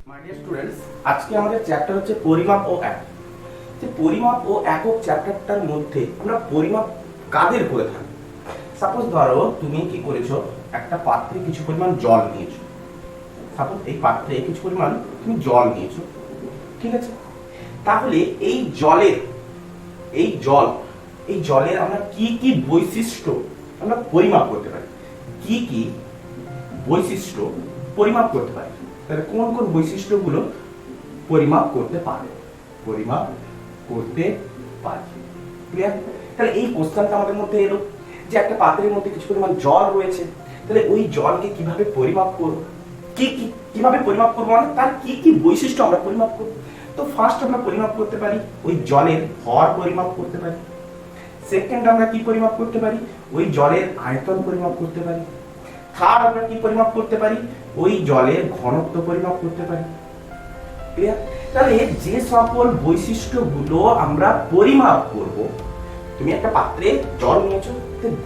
My dear students, আজকে আমাদের chapter হচ্ছে পরিমাপ ও একক। যে পরিমাপ ও একক চ্যাপ্টারটার মধ্যে আমরা পরিমাপ কাদের করে থাকি। সাপোজ ধরো তুমি কি করেছো, একটা পাত্রে কিছু পরিমাণ জল নিয়েছো। সাপোজ এই পাত্রে কিছু পরিমাণ তুমি জল নিয়েছো, ঠিক আছে? তাহলে এই জলের আমরা কি কি বৈশিষ্ট্য আমরা পরিমাপ করতে পারি, কি কি বৈশিষ্ট্য পরিমাপ করতে পারি, তাহলে কোন কোন বৈশিষ্ট্যগুলো পরিমাপ করতে পারে, ক্লিয়ার? তাহলে এই কোশ্চেনটা আমাদের মধ্যে এলো যে একটা পাত্রের মধ্যে কিছু পরিমাণ জল রয়েছে, তাহলে ওই জলকে কিভাবে পরিমাপ করব, কিভাবে পরিমাপ করবো, মানে তার কি কি বৈশিষ্ট্য আমরা পরিমাপ করব। তো ফার্স্ট আমরা পরিমাপ করতে পারি ওই জলের ভর পরিমাপ করতে পারি। সেকেন্ড আমরা কি পরিমাপ করতে পারি, ওই জলের আয়তন পরিমাপ করতে পারি। থার্ড আমরা কি পরিমাপ করতে পারি, ওই জলের ঘনত্ব পরিমাপ করতে পারি। ক্লিয়ার? তাহলে যে সকল বৈশিষ্ট্যগুলো আমরা পরিমাপ করব, তুমি একটা পাত্রে জল নিয়েছো,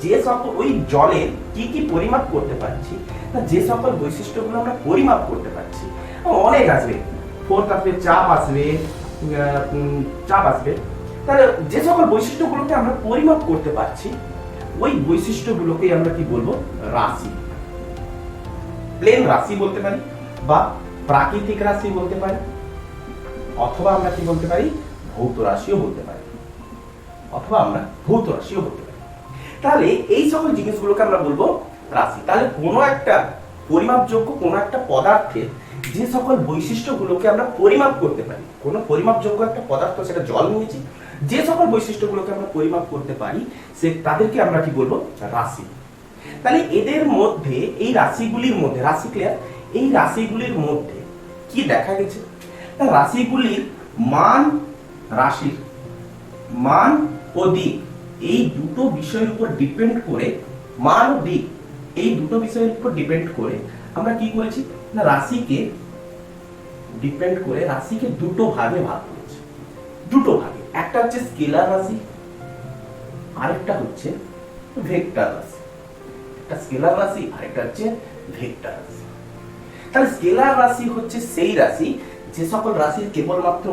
যে সকল ওই জলের কি কি পরিমাপ করতে পারছি, যে সকল বৈশিষ্ট্যগুলো আমরা পরিমাপ করতে পারছি, অনেক আসবে, ফোর্থ আসবে, চাপ আসবে। তাহলে যে সকল বৈশিষ্ট্যগুলোকে আমরা পরিমাপ করতে পারছি, ওই বৈশিষ্ট্যগুলোকে আমরা কি বলবো, রাশি। প্লেন রাশি বলতে পারি, বা প্রাকৃতিক রাশি বলতে পারি, অথবা আমরা কি বলতে পারি, ভৌত রাশিও বলতে পারি, তাহলে এই সকল জিনিসগুলোকে আমরা বলবো রাশি। তাহলে কোনো একটা পরিমাপযোগ্য কোনো একটা পদার্থের যে সকল বৈশিষ্ট্যগুলোকে আমরা পরিমাপ করতে পারি, কোনো পরিমাপযোগ্য একটা পদার্থ, সেটা জল নিয়েছি, যে সকল বৈশিষ্ট্যগুলোকে আমরা পরিমাপ করতে পারি তাদেরকে আমরা কি বলবো, রাশি। তাহলে এদের মধ্যে, এই রাশিগুলির মধ্যে, রাশি ক্লিয়ার, এই রাশিগুলির মধ্যে কি দেখা গেছে, রাশিগুলির রাশির মান ও দিক, এই দুটো বিষয়ের উপর ডিপেন্ড করে, মান ও দিক এই দুটো বিষয়ের উপর ডিপেন্ড করে আমরা কি করেছি না, রাশিকে দুটো ভাগে ভাগ করেছি। দুটো ভাগে, একটা হচ্ছে স্কেলার রাশি, আরেকটা হচ্ছে ভেক্টর রাশি। স্কেলার রাশি আরেকটা হচ্ছে ভেক্টর রাশি। তাহলে স্কেলার রাশি হচ্ছে সেই রাশি যে সকল রাশির কেবলমাত্র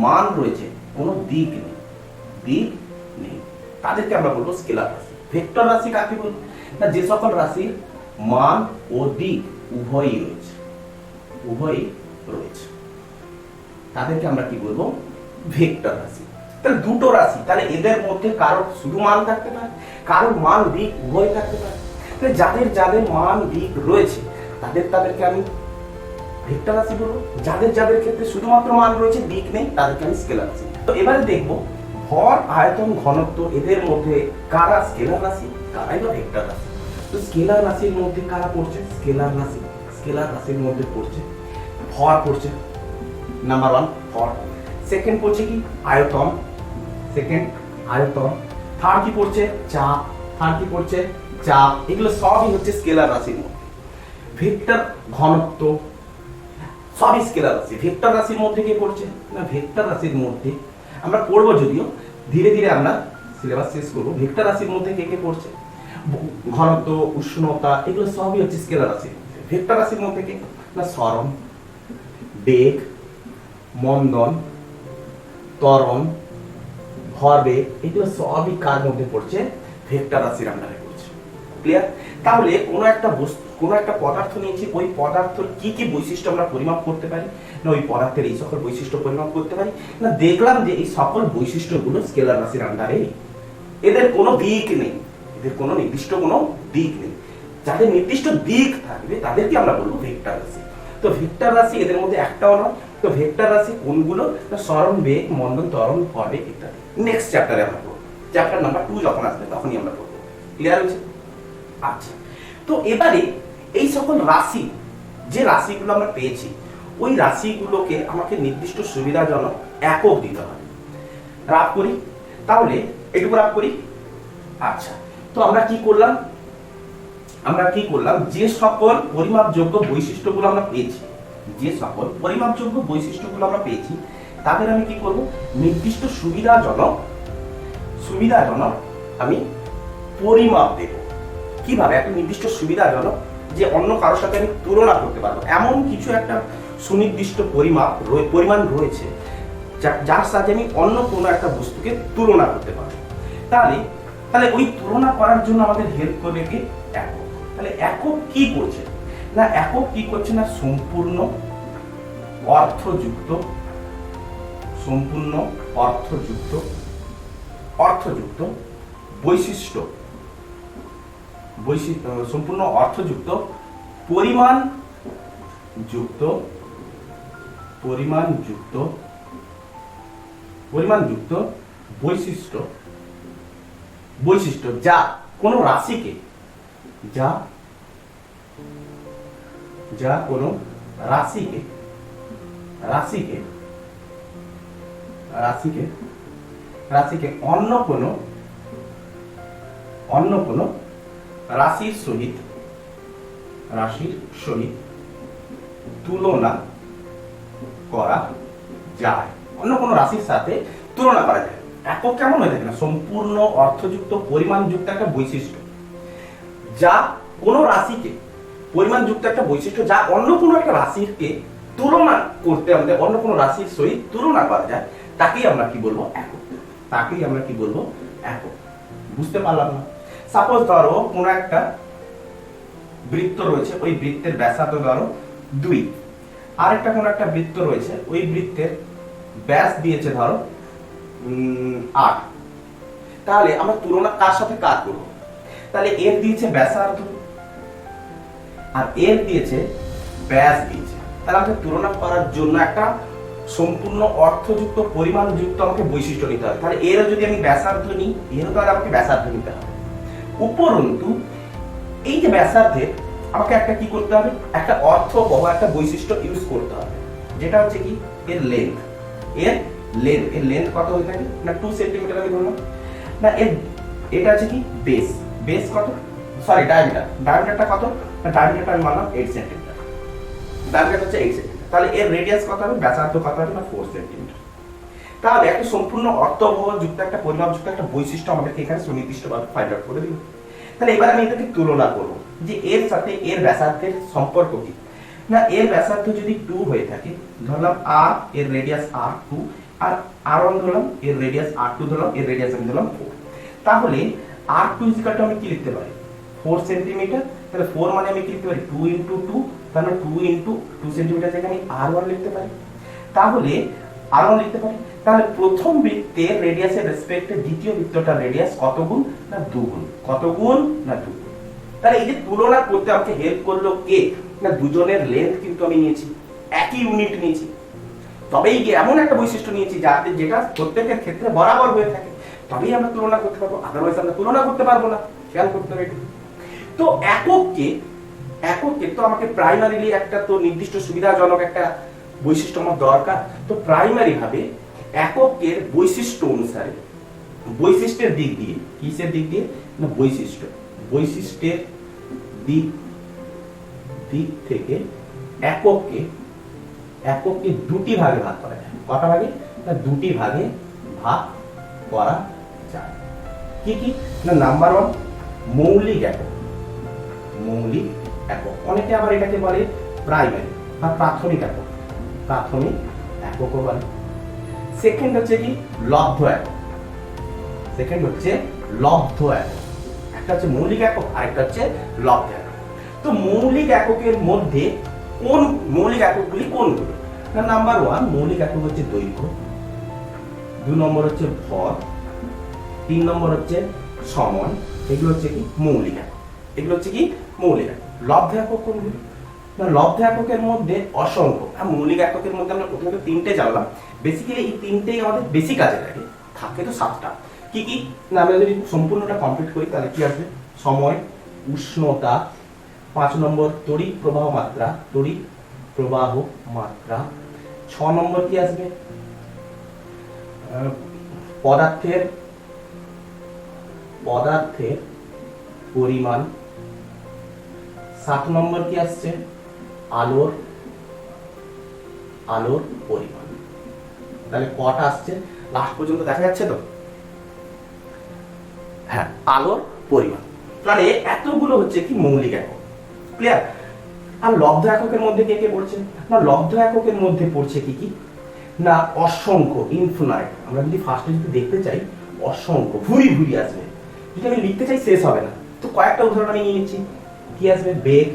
মান রয়েছে, কোনো দিক নেই, তাদেরকে আমরা বলবো স্কেলার রাশি। ভেক্টর রাশি কাকে বলবো না, যে সকল রাশির মান ও দিক উভয়ই রয়েছে, তাদেরকে আমরা কি বলবো, ভেক্টর রাশি। তাহলে দুটো রাশি, তাহলে এদের মধ্যে কারো শুধু মান থাকতে পারে, কারো মান দিক উভয় থাকতে পারে। তাহলে যাদের মান দিক রয়েছে তাদেরকে আমি ভেক্টর রাশি বলবো, যাদের ক্ষেত্রে শুধুমাত্র মান রয়েছে, দিক নেই, তাদেরকে আমি স্কেলার রাশি। তো এবারে দেখবো ভর, আয়তন, ঘনত্ব, এদের মধ্যে কারা স্কেলার রাশি, কারাই বা ভেক্টর রাশি। তো স্কেলার রাশির মধ্যে কারা পড়ছে, স্কেলার রাশির মধ্যে পড়ছে ভর, পড়ছে নাম্বার 1 ভর। সেকেন্ড পড়ছে কি, আয়তন, থার্ড কি পড়ছে, চাপ, এগুলো সবই হচ্ছে স্কেলার রাশির মধ্যে। ভেক্টর, ঘনত্ব, সবই স্কেলার রাশি। ভেক্টর রাশির মধ্যে কে পড়ছে না, ভেক্টর রাশির মধ্যে আমরা পড়বো, যদিও ধীরে ধীরে আমরা সিলেবাস শেষ করবো। ভেক্টর রাশির মধ্যে কে পড়ছে, ঘনত্ব, উষ্ণতা, এগুলো সবই হচ্ছে স্কেলার রাশি। ভেক্টর রাশির মধ্যে কে না, সরণ, বেগ, মন্দন, ত্বরণ, ভরবেগ, এগুলো সবই কার মধ্যে পড়ছে, ভেক্টর রাশির আন্ডারে পড়ছে। ক্লিয়ার? তাহলে কোনো একটা পদার্থ নিয়েছি, ওই পদার্থের কি কি বৈশিষ্ট্য আমরা পরিমাপ করতে পারি না, ওই পদার্থের এই সকল বৈশিষ্ট্য পরিমাপ করতে পারি না, দেখলাম যে এই সকল বৈশিষ্ট্যগুলো স্কেলার রাশির আন্ডারে, এদের কোনো দিক নেই, নির্দিষ্ট কোনো দিক নেই। যাদের নির্দিষ্ট দিক থাকবে তাদেরকে আমরা বলবো ভেক্টর রাশি। তো ভেক্টর রাশি এদের মধ্যে একটাও নয়। তো ভেক্টর রাশি কোনগুলো, সরণ, বেগ, মন্দন, ত্বরণ, ভরবেগ ইত্যাদি নেক্সট চ্যাপ্টারে আমরা পড়বো। চ্যাপ্টার নাম্বার 2 যখন আসবে তখনই আমরা পড়বো। ক্লিয়ার হয়েছে? আচ্ছা, তো এবারে এই সকল রাশি, যে রাশিগুলো আমরা পেয়েছি, ওই রাশিগুলোকে আমাকে নির্দিষ্ট সুবিধাজনক একক দিতে হবে। রাফ করি, তাহলে এটুকু রাফ করি। আচ্ছা, তো আমরা কি করলাম, যে সকল পরিমাপযোগ্য বৈশিষ্ট্যগুলো আমরা পেয়েছি, তাদের আমি কি করব, নির্দিষ্ট সুবিধাজনক আমি পরিমাপ দেব। কিভাবে একটা নির্দিষ্ট সুবিধাজনক যে অন্য কারোর সাথে আমি তুলনা করতে পারবো, এমন কিছু একটা সুনির্দিষ্ট পরিমাণ রয়েছে যার সাথে আমি অন্য কোনো একটা বস্তুকে তুলনা করতে পারবো। তাহলে ওই তুলনা করার জন্য আমাদের হেল্প করবে কি একক। তাহলে একক কি করছে না, একক কি করছে না, সম্পূর্ণ অর্থযুক্ত বৈশিষ্ট্য সম্পূর্ণ অর্থযুক্ত পরিমাণযুক্ত বৈশিষ্ট্য যা কোনো রাশিকে কোনো রাশিকে অন্য কোনো রাশির সহিত তুলনা করা যায়, অন্য কোনো রাশির সাথে তুলনা করা যায়। একক কেমন হয়ে থাকে না, সম্পূর্ণ অর্থযুক্ত পরিমাণযুক্ত একটা বৈশিষ্ট্য যা কোনো রাশিকে, পরিমাণযুক্ত একটা বৈশিষ্ট্য যা অন্য কোনো একটা রাশিকে তুলনা করতে, আমাদের অন্য কোনো রাশির সহিত তুলনা করা যায়, তাকেই আমরা কি বলবো একক। বুঝতে পারলাম না? সাপোজ ধরো কোনো একটা বৃত্ত রয়েছে, ওই বৃত্তের ব্যাসার্ধ ধরো 2, আরেকটা কোনো একটা বৃত্ত রয়েছে, ওই বৃত্তের ব্যাস দিয়েছে ধরো 8। তাহলে আমরা তুলনা কার সাথে কার করব? তাহলে এর দিয়েছে ব্যাসার্ধ আর এর দিয়েছে ব্যাস দিয়েছে, তাহলে আমাকে তুলনা করার জন্য একটা সম্পূর্ণ অর্থযুক্ত পরিমাণযুক্ত আমাকে বৈশিষ্ট্য নিতে হবে। তাহলে এরও যদি আমি ব্যাসার্ধ নিই, এরও তাহলে আমাকে ব্যাসার্ধ নিতে হবে। উপরন্তু এই যে ব্যাসার্ধে আমাকে একটা কি করতে হবে, একটা অর্থবহ একটা বৈশিষ্ট্য ইউজ করতে হবে, যেটা হচ্ছে কি এর লেন্থ। এর লেন্থ কত হয়ে থাকে না 2 সেন্টিমিটার আমি ধরলাম না। এটা আছে কি বেস কত, সরি ডায়ামিটারটা কত না, ডায়ামিটারটা আমি মানলাম 8 সেন্টিমিটার, ডায়ামিটার হচ্ছে 8 সেন্টিমিটার। তাহলে এর রেডিয়াস কত হবে, ব্যাসার্ধ কত হবে না 4 সেন্টিমিটার। তাহলে একটা সম্পূর্ণ অর্থবহ যুক্ত একটা পরিমাপযুক্ত একটা বৈশিষ্ট্য আমাদেরকে এখানে সুনির্দিষ্টভাবে ফাইন্ড আউট করে দিল। তাহলে এবার আমি এটাকে তুলনা করব যে এর সাথে এর ব্যাসার্ধের সম্পর্ক কি না। এর ব্যাসার্ধ যদি 2 হয়ে থাকে, ধরলাম r, এর রেডিয়াস r2, আর r1 ধরলাম, এর রেডিয়াস r2 ধরলাম, এর রেডিয়াস আমি ধরলাম 4। তাহলে r2 ইকুয়াল টু আমি কি লিখতে পারি 4 সেন্টিমিটার। তাহলে 4 মানে আমি কি লিখতে পারি 2 * 2, তাহলে 2 * 2 সেন্টিমিটার থেকে আমি r1 লিখতে পারি। তাহলে r1 লিখতে পারি। তাহলে প্রথম বৃত্তের রেডিয়াসের রেসপেক্টে দ্বিতীয় বৃত্তটার রেডিয়াস কত গুণ না 2 গুণ। কত গুণ না 2 গুণ। তাহলে এই যে তুলনা করতে আমাকে হেল্প করলো কে না, দুজনের লেন্থ কিন্তু আমি নিয়েছি, একই ইউনিট নিয়েছি, তবেই এমন একটা বৈশিষ্ট্য নিয়েছি যেটা প্রত্যেকের ক্ষেত্রে বরাবর হয়ে থাকে, তবেই আমরা তুলনা করতে পারবো, আদারওয়াইজ আমরা তুলনা করতে পারবো না। খেয়াল করতে হবে। তো এককে তো আমাকে প্রাইমারিলি একটা তো নির্দিষ্ট সুবিধাজনক একটা বৈশিষ্ট্য আমার দরকার। তো প্রাইমারি ভাবে এককের বৈশিষ্ট্য অনুসারে, বৈশিষ্ট্যের দিক দিয়ে, কিসের দিক দিয়ে না বৈশিষ্ট্যের দিক থেকে এককে দুটি ভাগে ভাগ করা যায়। কটা ভাগে না, দুটি ভাগে ভাগ করা যায়। কি কি না, নাম্বার 1 মৌলিক একক। অনেকে আবার এটাকে বলে প্রাইমারি বা প্রাথমিক এককও বলে। সেকেন্ড হচ্ছে কি লব্ধ একক। একটা হচ্ছে মৌলিক একক, আরেকটা হচ্ছে লব্ধ একক। তো মৌলিক এককের মধ্যে কোন মৌলিক এককগুলি কোনগুলো না, নাম্বার 1 মৌলিক একক হচ্ছে দৈর্ঘ্য, 2 নম্বর হচ্ছে ভর, 3 নম্বর হচ্ছে সময়। এগুলো হচ্ছে কি মৌলিক একক। লব্ধ একক কোনগুলো না, লব্ধ এককের মধ্যে অসংখ্য। মৌলিক এককের মধ্যে আমরা প্রথমে 3টে জানলাম, বেসিক্যালি এই 3টেই আমাদের বেশি কাজে লাগে, থাকে তো 7টা। কি কি না, আমরা যদি সম্পূর্ণটা কমপ্লিট করি তাহলে কি আসবে, সময়, উষ্ণতা, 5 নম্বর তড়িৎ প্রবাহ মাত্রা, 6 নম্বর কি আসবে পদার্থের পরিমাণ, 7 নম্বর কি আসছে আলোর পরিমাণ। তাহলে কটা আসছে লাস্ট পর্যন্ত দেখা যাচ্ছে তো, হ্যাঁ আলোর পরিমাণ। তাহলে এতগুলো হচ্ছে কি মৌলিক একক। ক্লিয়ার? আর লব্ধ এককের মধ্যে কে কে পড়ছে? না লব্ধ এককের মধ্যে পড়ছে কি কি না অসংখ্য, ইনফিনাইট। আমরা যদি ফার্স্টে যদি দেখতে চাই অসংখ্য, ভুরি ভুরি আসবে। যদি আমি লিখতে চাই শেষ হবে না। তো কয়েকটা উদাহরণ আমি নিয়ে নিচ্ছি। কি আসবে? বেগ,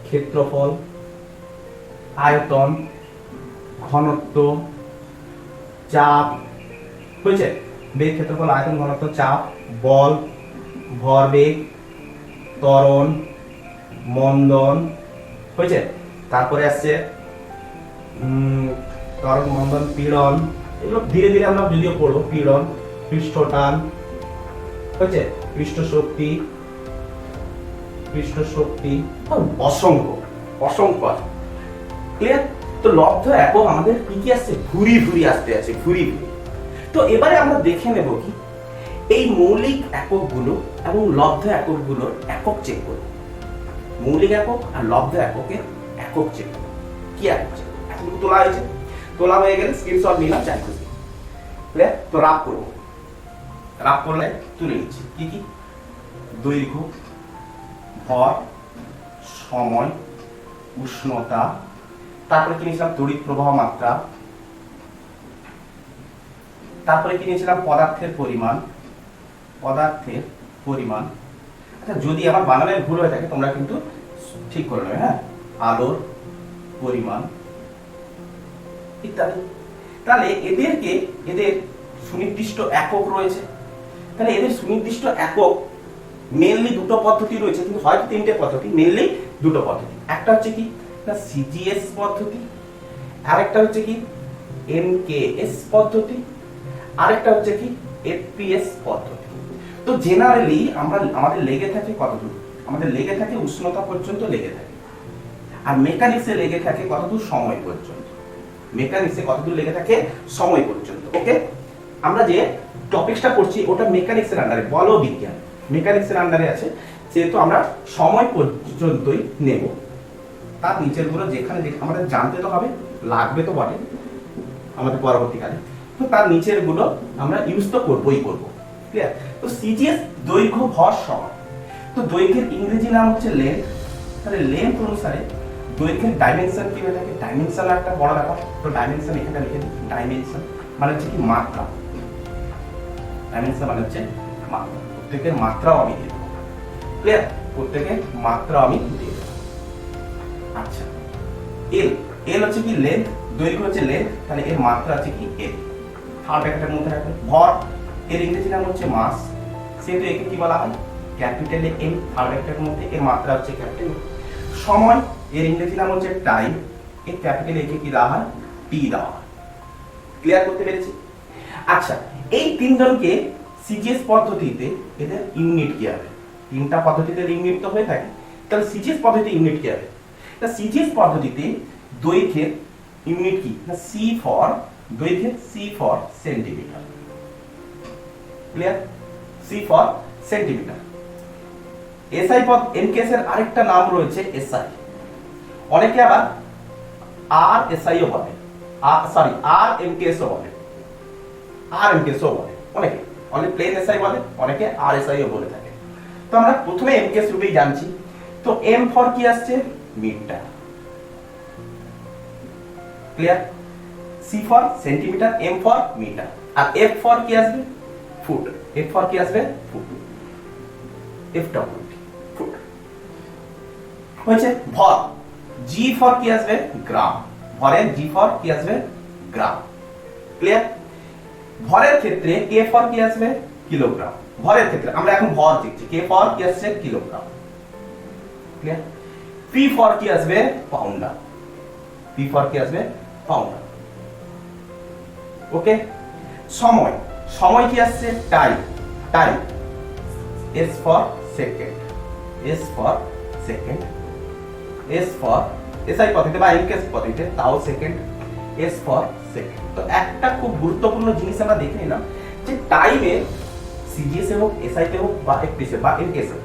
ক্ষেত্রফল, আয়তন, ঘনত্ব, চাপ। হয়েছে? বেগ, ক্ষেত্রফল, আয়তন, ঘনত্ব, চাপ, বল, ভরবেগ, ত্বরণ, মন্দন। হয়েছে? তারপরে আসছে ত্বরণ, মন্দন, পীড়ন। এগুলো ধীরে ধীরে আমরা যদিও পড়বো। পীড়ন, পৃষ্ঠটান। হয়েছে? পৃষ্ঠ শক্তি, অসংখ্য অসংখ্য। ক্লিয়ার? তো লব্ধ একক আমাদের কি কি আসছে? ভুরি ভুরি আসতে আছে, ভুরি ভুরি। তো এবারে আমরা দেখে নেব কি এই মৌলিক এককগুলো এবং লব্ধ এককগুলোর একক চেক করব। মৌলিক একক আর লব্ধ এককের একক চেক করব। কি একক চেক? এতটুকু তোলা হয়েছে, তোলা হয়ে গেলে স্ক্রিনশট নিলাম, চাই খুশি। ক্লিয়ার? তো রাফ করব। রাফ করলে তুলে নিচ্ছি কি কি? দৈর্ঘ্য, ভর, সময়, উষ্ণতা, তারপরে কি নিয়েছিলাম? তড়িৎ প্রবাহ মাত্রা, তারপরে কি নিয়েছিলাম? পদার্থের পরিমাণ। আচ্ছা, যদি আমার বানানের ভুল হয়ে থাকে তোমরা কিন্তু ঠিক করে নেবে। হ্যাঁ, আলোর পরিমাণ ইত্যাদি। তাহলে এদের সুনির্দিষ্ট একক রয়েছে। তাহলে এদের সুনির্দিষ্ট একক মেনলি দুটো পদ্ধতি রয়েছে, কিন্তু হয়তো তিনটে পদ্ধতি, মেনলি দুটো পদ্ধতি। একটা হচ্ছে কি না সিজিএস পদ্ধতি, আরেকটা হচ্ছে কি এমকেএস পদ্ধতি, আরেকটা হচ্ছে কি এফপিএস পদ্ধতি। তো জেনারেলি আমাদের লেগে থাকে কতদূর? আমাদের লেগে থাকে উষ্ণতা পর্যন্ত লেগে থাকে। আর মেকানিক্সে লেগে থাকে কতদূর? সময় পর্যন্ত। মেকানিক্সে কতদূর লেগে থাকে? সময় পর্যন্ত। ওকে, আমরা যে টপিকসটা পড়ছি ওটা মেকানিক্সের আন্ডারে, বল বিজ্ঞান মেকানিক্সের আন্ডারে আছে, সেহেতু আমরা সময় পর্যন্তই নেব। তার নিচের গুলো যেখানে আমাদের জানতে তো হবে, লাগবে তো বটে আমাদের পরবর্তীকালে, তো তার নিচের গুলো আমরা ইউজ তো করবই করব। ক্লিয়ার? তো সিজিএস দৈর্ঘ্য, ভর, সময়। তো দৈর্ঘ্যের ইংরেজি নাম হচ্ছে লেন্থ। তাহলে লেন্থ অনুসারে দৈর্ঘ্যের ডাইমেনশন কি হয়ে থাকে? ডাইমেনশন একটা বড় ব্যাপার। তো ডাইমেনশন এখানে লিখে দিই। ডাইমেনশন মানে হচ্ছে কি মাত্রা। ডাইমেনশন মানে হচ্ছে মাত্রা। প্রত্যেকের মাত্রাও আমি দিয়ে দেবো। ক্লিয়ার? প্রত্যেকের মাত্রাও আমি দিয়ে দেবো। আচ্ছা, এল হচ্ছে কি লেন্থ, দৈর্ঘ্য হচ্ছে লেন্থ, তাহলে এর মাত্রা আছে কি এল। থার্ড ব্র্যাকেটের মধ্যে রাখবেন। ভর, এর ইংরেজি নাম হচ্ছে মাস, সেহেতু একে কি বলা হয়? Capital M. থার্ড ব্র্যাকেটের মধ্যে এর মাত্রা হচ্ছে ক্যাপিটাল। সময়, এর ইংরেজি নাম হচ্ছে টাইম, এর ক্যাপিটাল একে কি দেওয়া হয়? টি দেওয়া হয়। ক্লিয়ার করতে পেরেছি? আচ্ছা, এই তিনজনকে সিজিএস পদ্ধতিতে এদের ইউনিট কি হবে? তিনটা পদ্ধতিতে ইউনিট তো হয়ে থাকে, তাহলে সিজিএস পদ্ধতিতে ইউনিট কি হবে? তা সিজিএস পদ্ধতিতে দৈর্ঘ্যের ইউনিট কি না সি ফর, দৈর্ঘ্যের C for centimetre. Clear? C for centimetre. SI পদ এমকেএস এর আরেকটা নাম রয়েছে এসআই। অনেকে আবার আর এসআইও বলে, আর এমকেএসও বলে, অনেকে অনেক প্লেন এসআই বলে, অনেকে আর এসআইও বলে থাকে। তো আমরা প্রথমে এমকেএস রূপেই জানছি। তো এম ফর কি আসছে? Metre. Clear? C for centimetre, M for metre, আর এফ ফর কি আসবে? ফুট। এফ ফর কি আসবে? ফুট। F W foot. হয়েছে? ভর, জি ফর কি আসবে? গ্রাম। ভরের জি ফর কি আসবে? গ্রাম। ক্লিয়ার? ভরের ক্ষেত্রে কে ফর কি আসবে? কিলোগ্রাম। ভরের ক্ষেত্রে আমরা এখন ভর দেখছি, কে ফর কি আসছে? কিলোগ্রাম। ক্লিয়ার? পি ফর কি আসবে? পাউন্ডার। পি ফর কি আসবে? পাউন্ডার। ওকে, সময়, সময় কি আসছে? Time. S for second, S for second, S for SI পদ্ধতিতে বা এমকেএস পদ্ধতিতে তাও সেকেন্ড, এস ফর সেকেন্ড। তো একটা খুব গুরুত্বপূর্ণ জিনিস আমরা দেখে নিলাম যে টাইমে সিজিএস হোক, এসআই তে হোক বা এফপিএস বা এমকেএস হোক,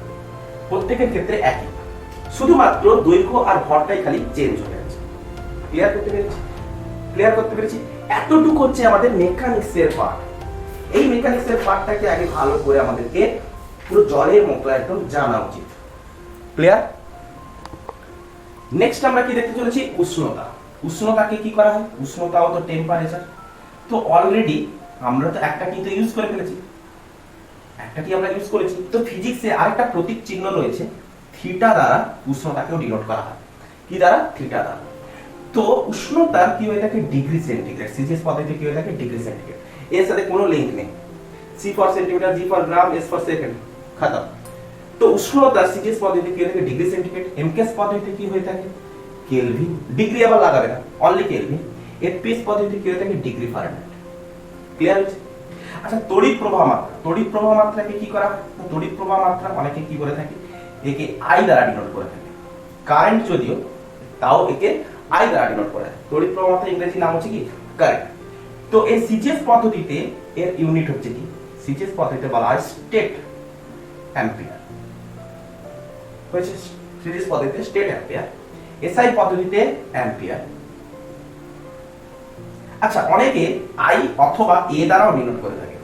প্রত্যেকের ক্ষেত্রে একই, শুধুমাত্র দৈর্ঘ্য আর ভরটাই খালি চেঞ্জ হয়ে যাচ্ছে। ক্লিয়ার করতে পেরেছি? এতটুকু হচ্ছে আমাদের মেকানিক্সের পার্ট। এই মেকানিক্সের পার্টটাকে আগে ভালো করে আমাদেরকে পুরো জলের মতো একদম জানা উচিত। ক্লিয়ার? নেক্সট আমরা কি দেখতে চলেছি, উষ্ণতা। উষ্ণতাকে কি করা হয়, উষ্ণতাও তো টেম্পারেচার। তো অলরেডি আমরা তো একটা কিন্তু ইউজ করে ফেলেছি, একটা কি আমরা ইউজ করেছি। তো ফিজিক্সে আরেকটা প্রতীক চিহ্ন রয়েছে, থিটা দ্বারা উষ্ণতাকেও ডিনোট করা হয়। কি দ্বারা, থিটা দ্বারা। তো উষ্ণতার কি হয়ে থাকে, ডিগ্রি সেন্টিগ্রেড। সিজিএস পদ্ধতিতে কি হয়ে থাকে, ডিগ্রি সেন্টিগ্রেড। এর সাথে কোনো লিংক নেই। C for centimetre, G for gram, S for second, খতম। তো উষ্ণতা সিজিএস পদ্ধতিতে কি হয়ে থাকে, ডিগ্রি সেন্টিগ্রেড। এমকেএস পদ্ধতিতে কি হয়ে থাকে, কেলভিন। ডিগ্রি আবার লাগাবে না, অনলি কেলভিন। এফপিএস পদ্ধতিতে কি হয়ে থাকে, ডিগ্রি ফারেনহাইট। ক্লিয়ার হচ্ছে? আচ্ছা, তড়িৎ প্রবাহ মাত্রা। তড়িৎ প্রবাহ মাত্রাকে কি করা হয়, তড়িৎ প্রবাহ মাত্রা অনেকে কি করে থাকে, একে আই দ্বারা ডিনোট করে থাকে। কারেন্ট যদিও, তাও একে আই দ্বারা ডিনোট করে থাকে। তড়িৎ প্রবাহ মাত্রা ইংরেজি নাম হচ্ছে কি, কারেন্ট। তো এই সিজিএস পদ্ধতিতে এর ইউনিট হচ্ছে কি, সিজিএস পদ্ধতিতে বলা হয় স্টেট অ্যাম্পিয়ার। হয়েছে, সিজিএস পদ্ধতিতে স্টেট অ্যাম্পিয়ার, এসআই পদ্ধতিতে অ্যাম্পিয়ার। আচ্ছা, অনেকে আই অথবা এ দ্বারাও ডিনোট করে থাকে,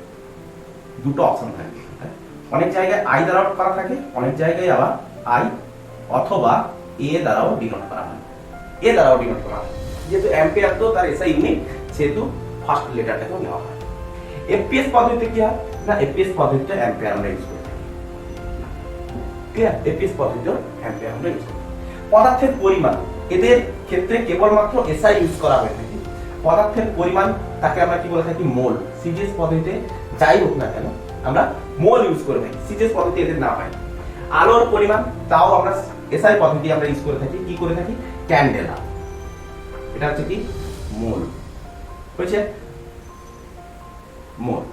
দুটো অপশন থাকে। অনেক জায়গায় আই দ্বারাও করা থাকে, অনেক জায়গায় আবার আই অথবা এ দ্বারাও ডিনোট করা হয়। এ দ্বারাও ডিনোট করা হয়, যেহেতু অ্যাম্পিয়ার তো তার এসআই ইউনিট, সেহেতু ফার্স্ট লেটারটাকেও নেওয়া হয়। এফপিএস পদ্ধতিতে কি হয় না, এফপিএস পদ্ধতিতে অ্যাম্পিয়ার আমরা ইউজ করি। ক্লিয়ার? এফপিএস পদ্ধতিতে অ্যাম্পিয়ার আমরা ইউজ করি। পদার্থের পরিমাণ, এদের ক্ষেত্রে কেবলমাত্র এসআই ইউজ করা হয়ে থাকে। পদার্থের পরিমাণ তাকে আমরা কি বলে থাকি, মোল। সিজিএস পদ্ধতিতে যাই হোক না কেন আমরা মোল ইউজ করে থাকি, সিজিএস পদ্ধতি এদের না হয়। আলোর পরিমাণ, তাও আমরা এসআই পদ্ধতি আমরা ইউজ করে থাকি, কি করে থাকি, ক্যান্ডেলা। এটা হচ্ছে কি, মোল। হয়েছে, মোল।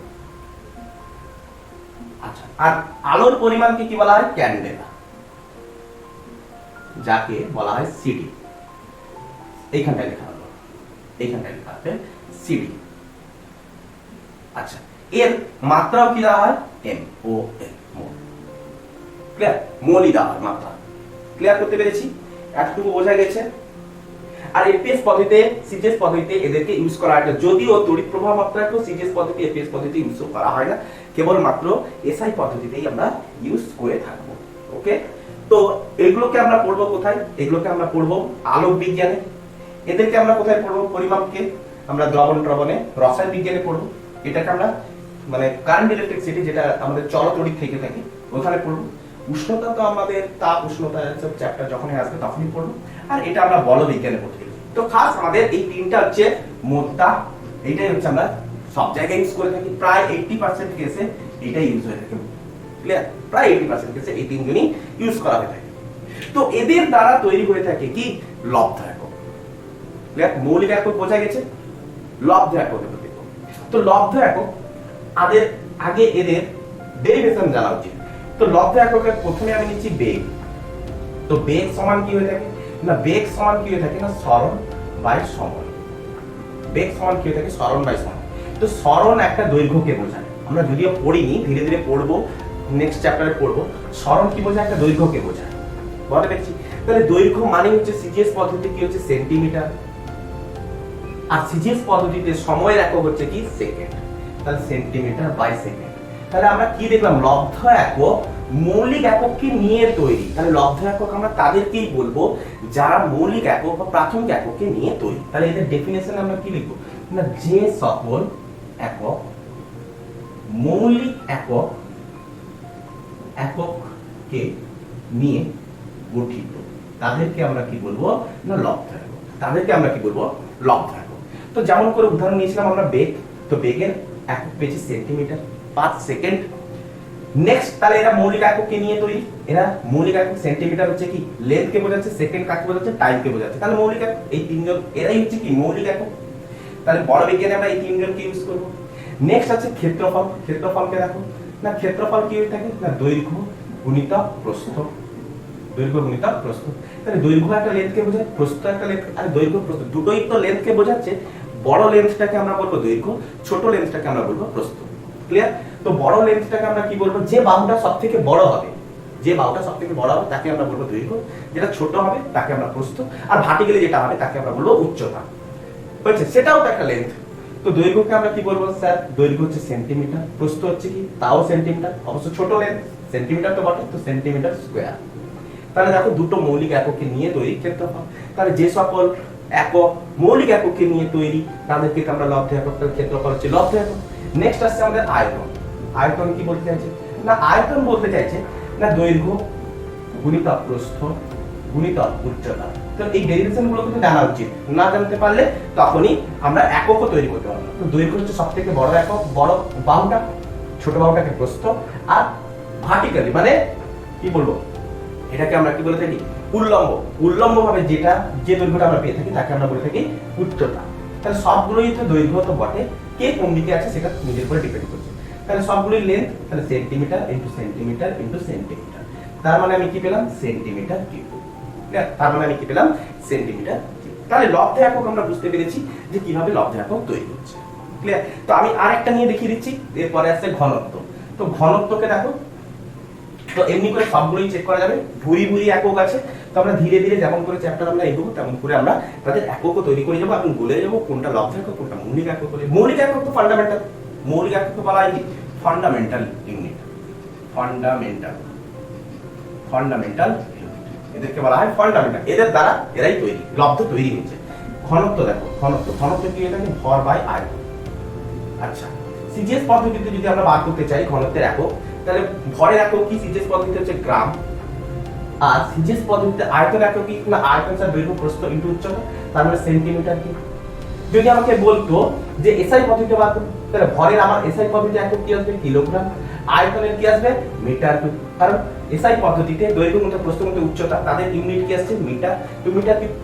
আচ্ছা, আর আলোর পরিমাণকে কি বলা হয়, ক্যান্ডেলা, যাকে বলা হয় সিডি। এইখানটায় লেখা হলো, এইখানটায় লেখা আছে সিডি। আচ্ছা, এর মাত্রাও কি দেওয়া হয়, এম ও এল, মোল। ক্লিয়ার? মোলই দেওয়া হয় মাত্রা। ক্লিয়ার করতে পেরেছি? এতটুকু বোঝা গেছে। আর এফপিএস পদ্ধতিতে, সিজিএস পদ্ধতিতে এদেরকে ইউজ করা হয় না, যদিও তড়িৎ প্রবাহ মাত্রাকেও সিজিএস পদ্ধতি, এফপিএস পদ্ধতি ইউজ করা হয় না, কেবলমাত্র এসআই পদ্ধতিতেই আমরা ইউজ করে থাকবো। ওকে, তো এগুলোকে আমরা পড়বো কোথায়, এগুলোকে আমরা পড়বো আলোক বিজ্ঞানে। এদেরকে আমরা কোথায় পড়বো, পরিমাপকে আমরা দ্রবণ ট্রবণে, রসায়ন বিজ্ঞানে পড়বো। এটাকে আমরা মানে কারেন্ট ইলেকট্রিসিটি, যেটা আমাদের চলতড়িৎ থেকে থাকে, ওখানে পড়বো। উষ্ণতা তো আমাদের তাপ উষ্ণতা সব চ্যাপ্টার যখনই আসবে তখনই পড়বো। আর এটা আমরা বলবিজ্ঞানে পড়তে পারি। তো খাস আমাদের এই তিনটা হচ্ছে মোদ্দা, এইটাই হচ্ছে আমরা সব জায়গায় ইউজ করে থাকি। প্রায় 80% কেসে এটাই ইউজ হয়ে থাকে। ক্লিয়ার? প্রায় 80% কেসে এই তিনজনই ইউজ করা হয়ে থাকে। তো এদের দ্বারা তৈরি হয়ে থাকে কি, লব্ধ একক। ক্লিয়ার? মৌলিক একক বোঝা গেছে, লব্ধ একক। তো লব্ধ একক আগে এদের ডেরিভেশন জানা উচিত। তো লব্ধ এককের প্রথমে আমি নিচ্ছি বেগ। তো বেগ সমান কি হয়ে থাকে না, বেগ সমান কি হয়ে থাকে না, সরণ বাই সময়। বেগ সমান কি হয়ে থাকে, সরণ বাই সময়। তো সরণ একটা দৈর্ঘ্যকে বোঝায়, আমরা যদিও পড়িনি, ধীরে ধীরে পড়বো, নেক্সট চ্যাপ্টারে পড়বো। সরণ কি বোঝায়, একটা দৈর্ঘ্যকে বোঝায়। বলে দেখছি, তাহলে দৈর্ঘ্য মানে হচ্ছে সিজিএস পদ্ধতিতে কি হচ্ছে, সেন্টিমিটার। আর সিজিএস পদ্ধতিতে সময়ের একক হচ্ছে কি, সেকেন্ড। তাহলে সেন্টিমিটার বাই সেকেন্ড। তাহলে আমরা কি দেখলাম, লব্ধ একক মৌলিক একককে নিয়ে তৈরি। তাহলে লব্ধ একক আমরা তাদেরকেই বলবো যারা মৌলিক একক বা প্রাথমিক একককে নিয়ে তৈরি। তাহলে এদের ডেফিনেশন আমরা কি লিখবো না, যে সকল একক মৌলিক একককে নিয়ে গঠিত তাদেরকে আমরা কি বলবো না, লব্ধ একক। তাদেরকে আমরা কি বলবো, লব্ধ একক। তো যেমন করে উদাহরণ নিয়েছিলাম আমরা বেগ। তো বেগের একক পেয়েছি সেন্টিমিটার পার সেকেন্ড। নেক্সট, তাহলে এরা মৌলিক একককে নিয়ে তৈরি। এরা মৌলিক একক, সেন্টিমিটার হচ্ছে কি লেন্থ কে বোঝাচ্ছে, সেকেন্ড কাকে বোঝাচ্ছে, টাইম কে বোঝাচ্ছে। তাহলে মৌলিক একক এই তিনজন, এরাই হচ্ছে কি মৌলিক একক। তাহলে বড় বিজ্ঞানে আমরা এই তিনজনকে ইউজ করব। নেক্সট আছে ক্ষেত্রফল। ক্ষেত্রফলকে দেখো না, ক্ষেত্রফল কি হয়ে থাকে না, দৈর্ঘ্য গুণিত প্রস্থ। দৈর্ঘ্য গুণিত প্রস্থ। তাহলে দৈর্ঘ্য একটা লেন্থকে বোঝায়, প্রস্থ একটা লেন্থ। আর দৈর্ঘ্য প্রস্থ দুটোই তো লেন্থকে বোঝাচ্ছে। বড় লেন্থটাকে আমরা বলবো দৈর্ঘ্য, ছোট লেন্থটাকে আমরা বলবো প্রস্থ। ক্লিয়ার? তো বড় লেন্থটাকে আমরা কি বলবো, যে বাহুটা সবথেকে বড় হবে, যে বাহুটা সবথেকে বড় হবে তাকে আমরা বলবো দৈর্ঘ্য, যেটা ছোট হবে তাকে আমরা প্রস্থ, আর ভার্টিক্যালি যেটা হবে তাকে আমরা বলবো উচ্চতা। হয়েছে? সেটাও তো একটা লেন্থ। তো দৈর্ঘ্যকে আমরা কি বলবো স্যার, দৈর্ঘ্য হচ্ছে সেন্টিমিটার, প্রস্থ হচ্ছে কি তাও সেন্টিমিটার, অবশ্য ছোট লেন্থ, সেন্টিমিটার তো বটে, তো সেন্টিমিটার স্কয়ার। তাহলে দেখো দুটো মৌলিক এককে নিয়ে তৈরি ক্ষেত্রফল। তাহলে যে সকল একক মৌলিক এককে নিয়ে তৈরি তাদেরকে আমরা লব্ধ একক, ক্ষেত্রফল হচ্ছে লব্ধ একক। নেক্সট আসছে আমাদের আয়তন। আয়তন কি বলতে চাইছে না, আয়তন বলতে চাইছে না দৈর্ঘ্য গুণিতক প্রস্থ গুণিতক উচ্চতা। তো এই ডেরিভেশন গুলো কিন্তু জানা উচিত, না জানতে পারলে তখনই আমরা এককও তৈরি করতে পারবো। তো দৈর্ঘ্য হচ্ছে সবথেকে বড় একক, বড় বাহুটা, ছোট বাহুটাকে প্রস্থ, আর ভার্টিক্যালি মানে কি বলবো এটাকে আমরা কি বলে থাকি উল্লম্ব, উল্লম্ব ভাবে যেটা যে দৈর্ঘ্যটা আমরা পেয়ে থাকি তাকে আমরা বলে থাকি উচ্চতা। তাহলে সবগুলোই তো দৈর্ঘ্য তো বটে, কে কোন দিকে আছে সেটা নিজের উপরে ডিপেন্ড করছে। তাহলে সবগুলোই লেন্থ, তাহলে centimetre into centimetre into centimetre, তার মানে আমি কি পেলাম সেন্টিমিটার কিউব। তার মানে আমি কি পেলাম সেন্টিমিটার কিউব। তাহলে লব্ধ একক আমরা বুঝতে পেরেছি যে কিভাবে লব্ধ একক তৈরি হচ্ছে। ক্লিয়ার? তো আমি আরেকটা নিয়ে দেখিয়ে দিচ্ছি, এরপরে আসছে ঘনত্ব। তো ঘনত্বকে দেখো, তো এমনি করে সবগুলোই চেক করা যাবে, ভুরি ভুরি একক আছে। তো আমরা ধীরে ধীরে যেমন করে চ্যাপ্টার আমরা এগোবো তেমন করে আমরা তাদের এককও তৈরি করে যাবো এবং বলে যাবো কোনটা লব্ধ একক কোনটা মৌলিক একক। মৌলিক একক তো ফান্ডামেন্টাল, মৌলিক একক তো বলা হয় কি ফান্ডামেন্টাল ইউনিট, ফান্ডামেন্টাল ফান্ডামেন্টাল এদেরকে বলা হয় ফান্ডামেন্টাল, এদের দ্বারা এরাই তৈরি, লব্ধ তৈরি হচ্ছে। ঘনত্ব দেখো, ঘনত্ব কি এটা কি ভর বাই আয়তন। আচ্ছা, সিজিএস পদ্ধতিতে যদি আমরা বার করতে চাই ঘনত্বের একক, তাহলে ভরের একক কি সিজিএস পদ্ধতিতে হচ্ছে গ্রাম, আর সিজিএস পদ্ধতিতে আয়তন একক কি না আয়তন স্যার দৈর্ঘ্য প্রস্থ ইনটু উচ্চতা, তার মানে সেন্টিমিটার কি। যদি আমাকে বলতো যে এসআই পদ্ধতিতে বার করতে, তাহলে ভরের আমার এসআই পদ্ধতিতে একক কি আসবে কিলোগ্রাম, আয়তনের কি আসবে মিটার কিউব। কারণ এসআই পদ্ধতিতে দৈর্ঘ্য মধ্যে প্রস্থ মধ্যে উচ্চতা তাদের ইউনিট কি আসছে মিটার, তো মিটার কিউব,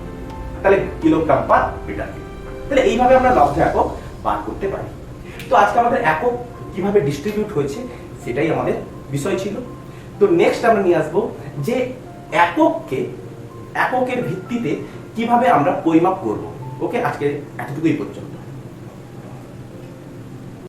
তাহলে কিলোগ্রাম পার মিটার কিউব। তাহলে এইভাবে আমরা লব্ধ একক বার করতে পারি। তো আজকে আমাদের একক কিভাবে ডিস্ট্রিবিউট হয়েছে সেটাই আমাদের বিষয় ছিল। তো নেক্সট আমরা নিয়ে আসবো যে একের ভিত্তিতে কিভাবে আমরা পরিমাপ করব। ওকে, আজকে এতটুকুই পর্যন্ত।